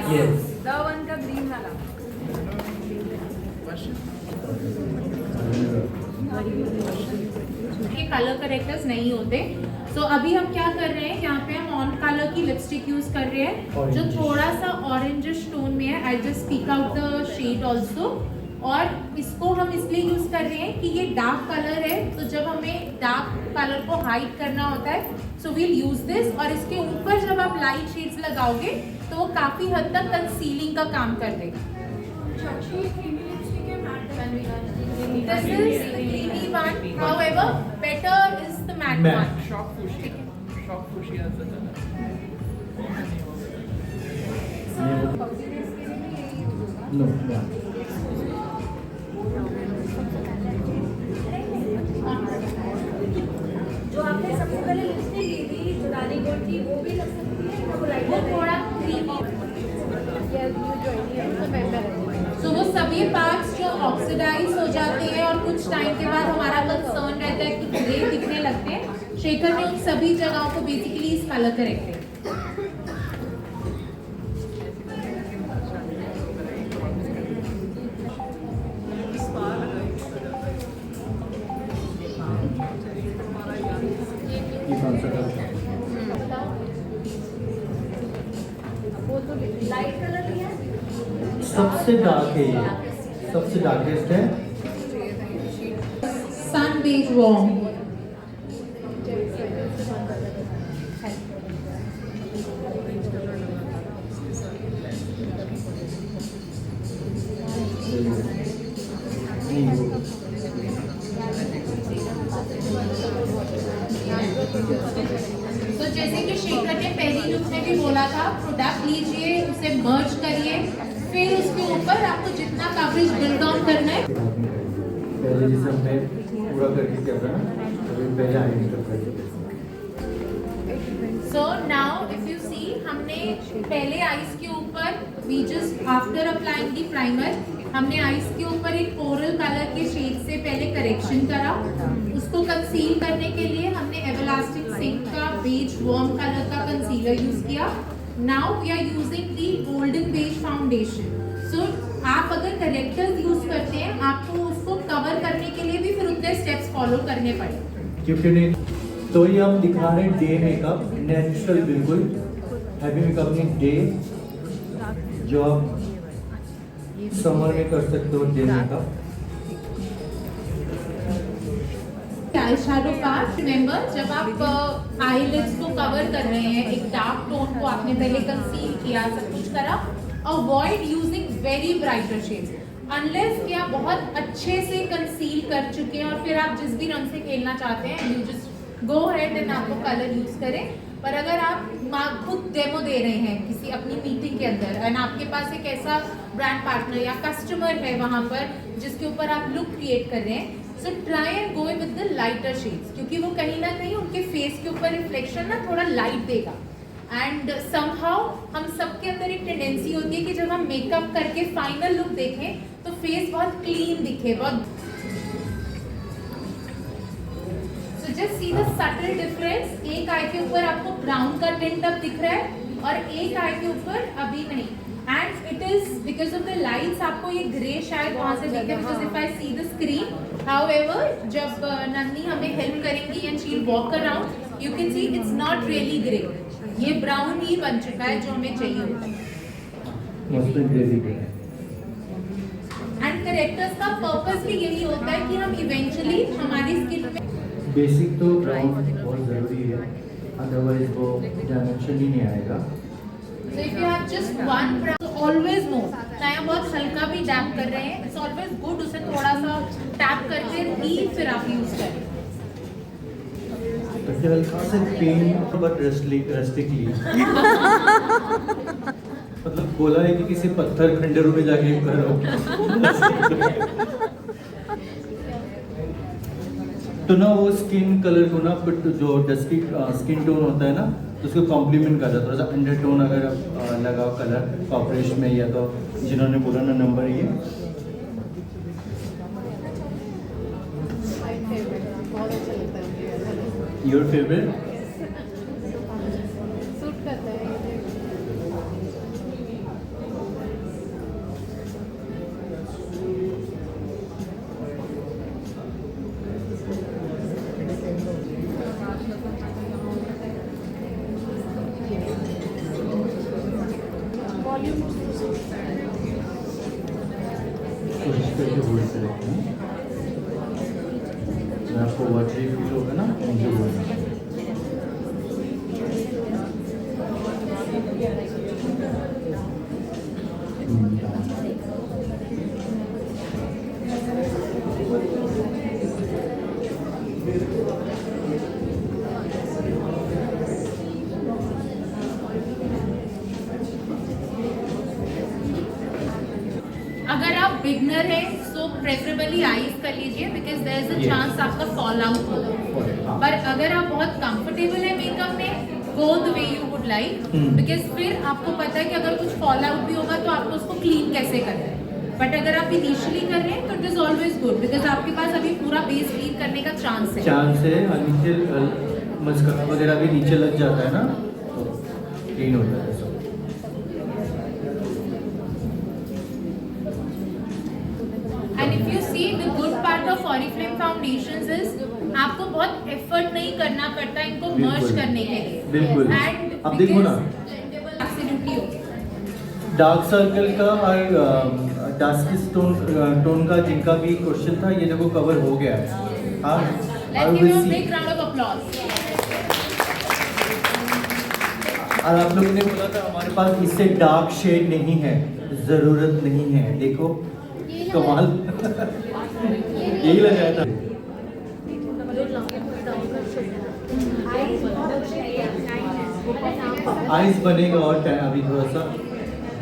Yes. The one का green वाला. ये कलर करेक्टर्स नहीं होते. सो अभी हम क्या कर रहे हैं, यहाँ पे हम ऑन कलर की लिपस्टिक यूज कर रहे हैं जो थोड़ा सा ऑरेंजिश टोन में है. I just speak out the shade also. और इसको हम इसलिए यूज कर रहे हैं कि ये डार्क कलर है, तो जब हमें डार्क कलर को हाइड करना होता है सो वील यूज दिस. और इसके ऊपर जब आप लाइट शेड्स लगाओगे तो वो काफी हद तक कंसीलिंग का काम कर देगा. This is the creamy one. However, better is the matte one. Shock fuchsia is the color. No, yeah. जो आपने सबसे पहले लिपस्टिक ली थी जो रानी गोल्ड की, वो भी लग सकती है क्या? वो लाइट वो थोड़ा क्रीमी. तो वो सभी पार्ट्स जो ऑक्सीडाइज हो जाते हैं और कुछ टाइम के बाद हमारा कंसर्न रहता है कि ग्रे दिखने लगते हैं, शेखर ने उन सभी जगहों को बेसिकली इस कलर करेक्ट है. ये कौन सा कलर है? लाइट कलर लिया है. सबसे डार्क है ये, सबसे डार्केस्ट है. सन बेज वार्म. तो जैसे कि शेखर ने पहली लुक में भी बोला था, प्रोडक्ट लीजिए, उसे मर्ज करिए, फिर उसके ऊपर आपको जितना कवरेज बिल्ड ऑन करना है. पहले जैसे हमने पूरा करके क्या था ना, अभी पहले आईने तक कर दिया. So now if you see, हमने पहले आईज के ऊपर we just after applying the primer, हमने आईज के ऊपर एक कोरल कलर के शेड से पहले करेक्शन करा. उसको कंसील करने के लिए हमने एवरलास्टिक सिंक का बेज वार्म कलर का कंसीलर यूज किया. Now we are using the golden beige foundation. So आप अगर करेक्टर्स यूज करते हैं, आपको उसको कवर करने के लिए भी फिर उतने स्टेप्स फॉलो करने पड़े. क्योंकि नहीं तो ये हम दिखा रहे हैं डे मेकअप, नेचुरल बिल्कुल हैवी मेकअप नहीं, डे जो आप समर में कर सकते हो. Day makeup eye shadow part, remember जब आप आईलिड्स को कवर कर रहे हैं, एक डार्क टोन को आपने पहले कंसील किया, सब कुछ करा. Avoid using very brighter shades unless कि आप बहुत अच्छे से कंसील कर चुके हैं और फिर आप जिस भी रंग से खेलना चाहते हैं you just go ahead and आपको कलर यूज करें. पर अगर आप खुद डेमो दे रहे हैं किसी अपनी मीटिंग के अंदर एंड आपके पास एक ऐसा ब्रांड पार्टनर या कस्टमर है वहाँ पर जिसके ऊपर आप लुक क्रिएट कर रहे हैं, so try and go with the lighter shades, क्योंकि वो कहीं ना कहीं उनके फेस के ऊपर रिफ्लेक्शन ना थोड़ा लाइट देगा. एंड समहाउ हम सबके अंदर एक टेंडेंसी होती है कि जब हम मेकअप करके फाइनल लुक देखें तो फेस बहुत क्लीन दिखे, बहुत. So just see the subtle difference. एक आई के ऊपर आपको ब्राउन का टिंट अब दिख रहा है और एक आई के ऊपर अभी नहीं. And it is because of the lights आपको ये ग्रे शायद वहां से दिखे, because if I see the screen. However जब नंदनी हमें हेल्प करेंगी and she will walk around, you can see it's not really grey, ये ब्राउन ही बन चुका है जो हमें चाहिए होता है. मस्त ग्रे दिख रहा है. एंड करेक्टर्स का पर्पस भी यही होता है कि हम इवेंचुअली हमारी स्किन में बेसिक तो ब्राउन बहुत ज़रूरी है, अदरवाइज वो डायमेंशन ही नहीं आएगा. So if you have just one brown, so always know, चाहे हम बहुत हल्का भी टैप कर रहे हैं, it's always good उसे थोड़ा सा टैप करके ही फिर आप यूज करें. तो हल्का सा पेन बट रस्टिकली मतलब बोला है कि किसी पत्थर खंडरों में जाके करो. तो ना वो स्किन कलर को ना जो डस्की स्किन टोन होता है ना, तो उसको कॉम्प्लीमेंट करता है. थोड़ा सा अंडरटोन अगर आप लगाओ कलर कॉपरेश में, या तो जिन्होंने बोला ना नंबर ये योर फेवरेट? सूट करता है कोशिश करके होल्ड से रखते हैं। जब आपको वाटरी फील होगा ना मुझे बोलना। अगर आप बिगनर हैं तो प्रेफरेबली आइज कर लीजिए because there is a Yes. Chance आपका फॉल आउट हो। पर अगर आप बहुत कंफर्टेबल है मेकअप में go the way you would like because फिर आपको पता है कि अगर कुछ फॉल आउट भी होगा तो आपको उसको क्लीन कैसे करना है। बट अगर आप इनिशियली कर रहे हैं तो it is always good because आपके पास अभी पूरा बेस क्लीन करने का चांस है। चांस है और नीचे मस्करा वगैरह भी नीचे लग जाता है ना तो क्लीन हो जाता है सब। And if you see the good part of Oriflame foundations is आपको बहुत एफर्ट नहीं करना पड़ता इनको मर्ज बिल्कुल। करने के लिए। बिल्कुल। एंड अब देखो ना। Absolutely okay. डार्क सर्कल का और डार्क टोन का जिनका भी क्वेश्चन था ये देखो कवर हो गया है। हाँ let's give a big round of applause. और आप लोगों ने बोला था हमारे पास इससे डार्क शेड नहीं है, जरूरत नहीं है। देखो कमाल यही लगाया था। आइज बनेगा और टाइम अभी थोड़ा सा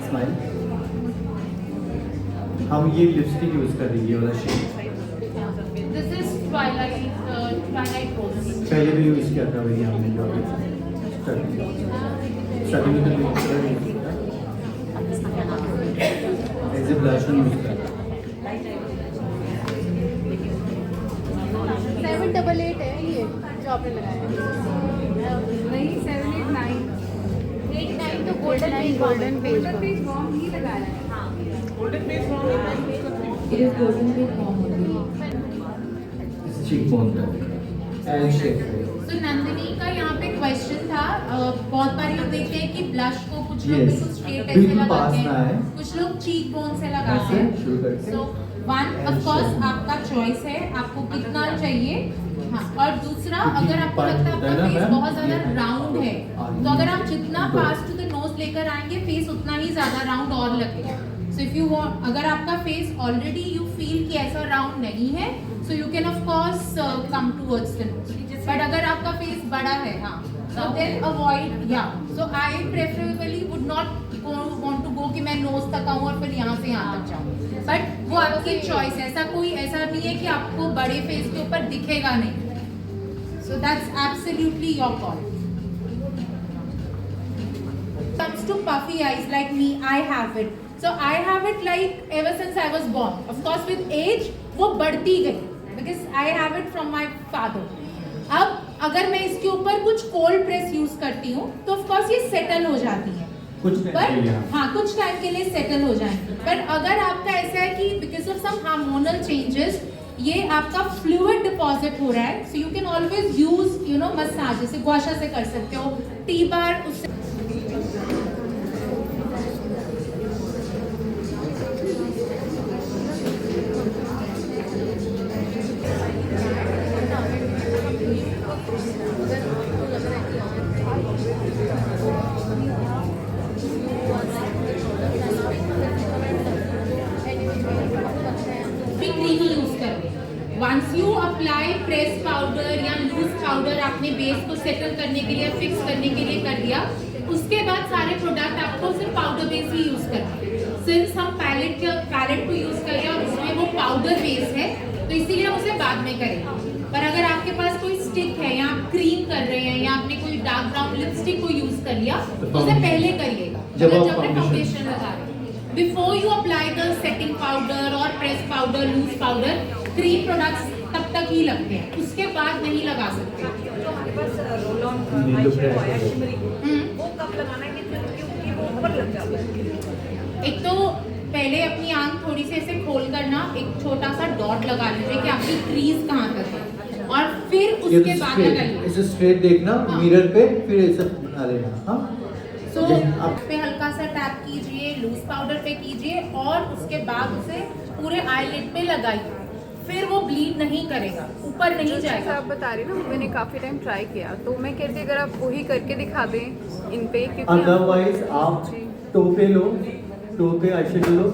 स्माइल। हम ये लिपस्टिक यूज कर रही है ये वाला शेड दिस इज ट्वाइलाइट रोज। पहले भी यूज किया था वही हमने जो स्टार्टिंग में तो एज ए ब्लश यूज किया। 788 है ये जो आपने लगाया नहीं 789 89 तो गोल्डन फेस फॉर्म ही लगाया है। Golden face it is golden with form. Cheek bone का एल शेप। तो नंदिनी का यहाँ पे क्वेश्चन था बहुत बार हम देखते हैं कि ब्लश को कुछ लोग Yes. बिल्कुल स्ट्रेट ऐसे बिल्कुल लगाते पास ना हैं है। कुछ लोग चीक बोन से लगाते ऐसे हैं। शुरू करके। सो वन ऑफ कोर्स आपका चॉइस है आपको कितना चाहिए। हाँ और दूसरा क्योंकि अगर आपको part लगता है होता आपका है ना फेस मैम, बहुत ज्यादा ये राउंड है आगे तो अगर आप जितना दो। पास टू द नोज लेकर आएंगे फेस उतना ही ज्यादा राउंड और लगेगा। सो इफ यू वांट अगर आपका फेस ऑलरेडी यू फील कि ऐसा राउंड नहीं है so you can of course come towards the nose. But अगर आपका फेस बड़ा है हाँ so then avoid yeah so I preferably would not want to go कि मैं नोज तक आऊँ और फिर यहाँ से यहाँ तक जाऊँ। बट वो आपकी चॉइस है। ऐसा नहीं है कि आपको बड़े फेस के ऊपर दिखेगा नहीं। so that's absolutely your call. Comes to puffy eyes like me I have it. So I have it like ever since I was born. Of course with age वो बढ़ती गई because I have it from my father. अब अगर मैं इसके ऊपर कुछ cold press use करती हूँ तो ऑफ कोर्स ये सेटल हो जाती है कुछ टाइम के लिए पर हाँ कुछ टाइम के लिए सेटल हो जाएंगे। पर अगर आपका ऐसा है कि because of some hormonal changes ये आपका फ्लूइड डिपॉजिट हो रहा है so you can always use you know massage जैसे गुआशा से कर सकते हो टी बार उससे क्रीमी यूज करें। Once you apply press powder या लूज पाउडर आपने बेस को सेटल करने के लिए फिक्स करने के लिए कर दिया उसके बाद सारे प्रोडक्ट आपको सिर्फ पाउडर बेस ही यूज करना है। सिंस हम पैलेट को यूज कर रहे हैं और उसमें वो पाउडर बेस है तो इसीलिए हम उसे बाद में करेंगे। पर अगर आपके पास कोई स्टिक है या आप क्रीम कर रहे हैं या आपने कोई डार्क ब्राउन लिपस्टिक को यूज कर लिया तो उसे पहले करिएगा जब आप आपने फाउंडेशन लगा रहे हैं। Before you apply the setting powder और press powder loose powder cream products तब तक ही लगते हैं उसके बाद नहीं लगा सकते। आपके पास रोल ऑन ये look है। आया शिमरी वो कब लगाना है क्योंकि वो ऊपर लग जाता है। एक तो पहले अपनी आंख थोड़ी सी ऐसे खोल कर ना एक छोटा सा डॉट लगा लीजिए कि आपकी क्रीज कहाँ तक है और फिर उसके बाद लगाइए। इसे स्ट्रेट देखना हाँ। मिरर पे, फिर ऐसे बना लेना। हाँ सो आप पे हल्का सा टैप कीजिए, लूज पाउडर पे कीजिए और उसके बाद उसे पूरे आईलिड पे लगाइए। फिर वो ब्लीड नहीं करेगा, ऊपर नहीं जैसा जाएगा। आप बता रही ना, मैंने काफ़ी टाइम ट्राई किया, तो मैं कहती अगर आप वही करके दिखा दें इन पे, क्योंकि अदरवाइज आप जी। टो पे लो, टो पे आईशैडो लो।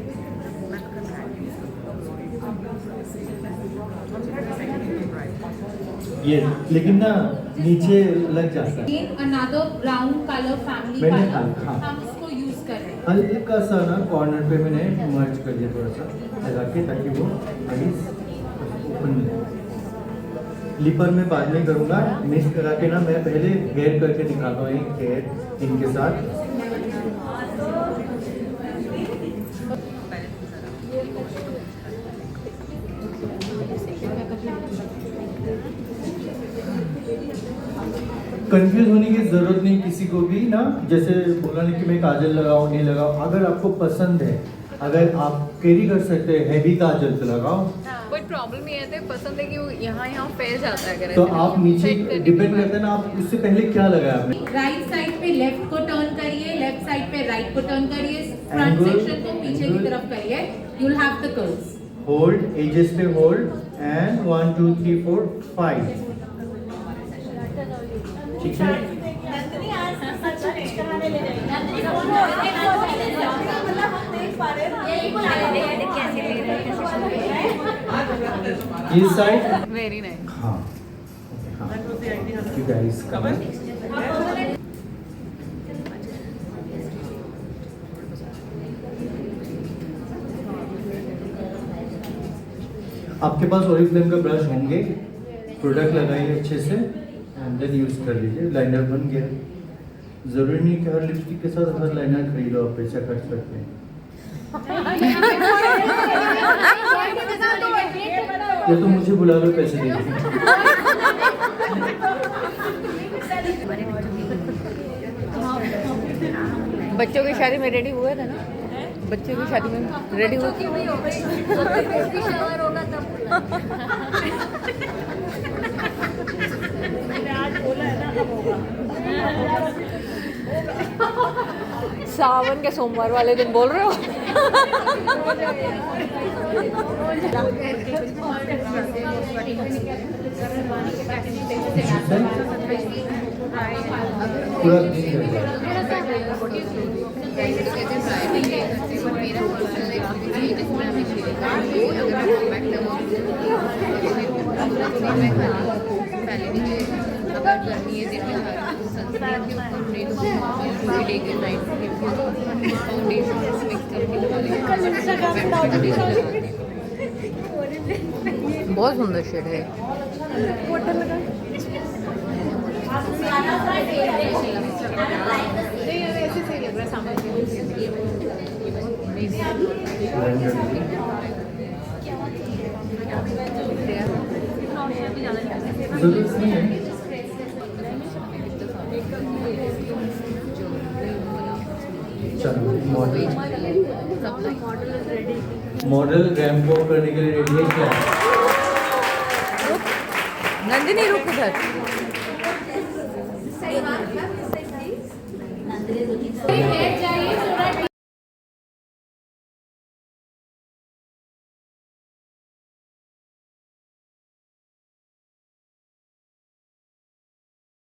ये लेकिन ना नीचे लग जाता है। अनदर ब्राउन कलर फैमिली मैंने कलर हाँ। हम उसको यूज कर रहे हैं। हल्का सा ना कॉर्नर पे मैंने मर्ज कर दिया थोड़ा सा लगा के, ताकि वो आईज ओपन नहीं। लिपर में बाद में करूँगा, मिक्स करा के ना मैं पहले हेयर करके दिखाता हूँ, एक हेयर इनके साथ। कंफ्यूज होने की जरूरत नहीं किसी को भी ना, जैसे बोला नहीं कि मैं काजल लगाऊं नहीं लगाऊं। अगर आपको पसंद है, अगर आप कैरी कर सकते हैं हैवी काजल तो लगाओ, कोई प्रॉब्लम ये है, पसंद है कि वो यहाँ फैल जाता है अगर तो ऐसे आप नीचे set करने के डिपेंड बाद। करता है ना आप इससे पहले क्या लगाया आपने। राइट साइड पे लेफ्ट को टर्न करिए, लेफ्ट साइड पे राइट को टर्न करिए, फ्रंट Angle, सेक्शन को पीछे की angle. तरफ करिए। You will have the curves. Hold edges पे होल्ड एंड 1 2 3 4 5। ठीक है, नंदिनी आज सच कराने ले जाएगी। नंदिनी मतलब हम देख पा रहे हैं ना, यही बुला रहे हैं कैसे ले रहे हैं, कैसे इस साइड। Very nice. हाँ हाँ, you guys come on. आपके पास ओरिफ्लेम का ब्रश होंगे, प्रोडक्ट लगाइए अच्छे से एंड देन यूज कर लीजिए। लाइनर बन गया। जरूरी नहीं कि हर लिपस्टिक के साथ हर लाइनर खरीदो, आप पैसा खर्च करते हैं। ये तो मुझे बुला लो, पैसे दे दो। बच्चों की शादी में रेडी हुआ था ना, बच्चों की शादी में रेडी हुआ हुई हो गई, बेबी शावर होगा तब आज बोला है ना अब होगा। सावन के सोमवार वाले दिन बोल रहे हो? पूरा दिन करेगा। बहुत सुंदर शेड है। जरूरत नहीं है। चलो मॉडल रैंप वॉक करने के लिए रेडी है क्या? नंदिनी रुक उधर। सही बात है, सही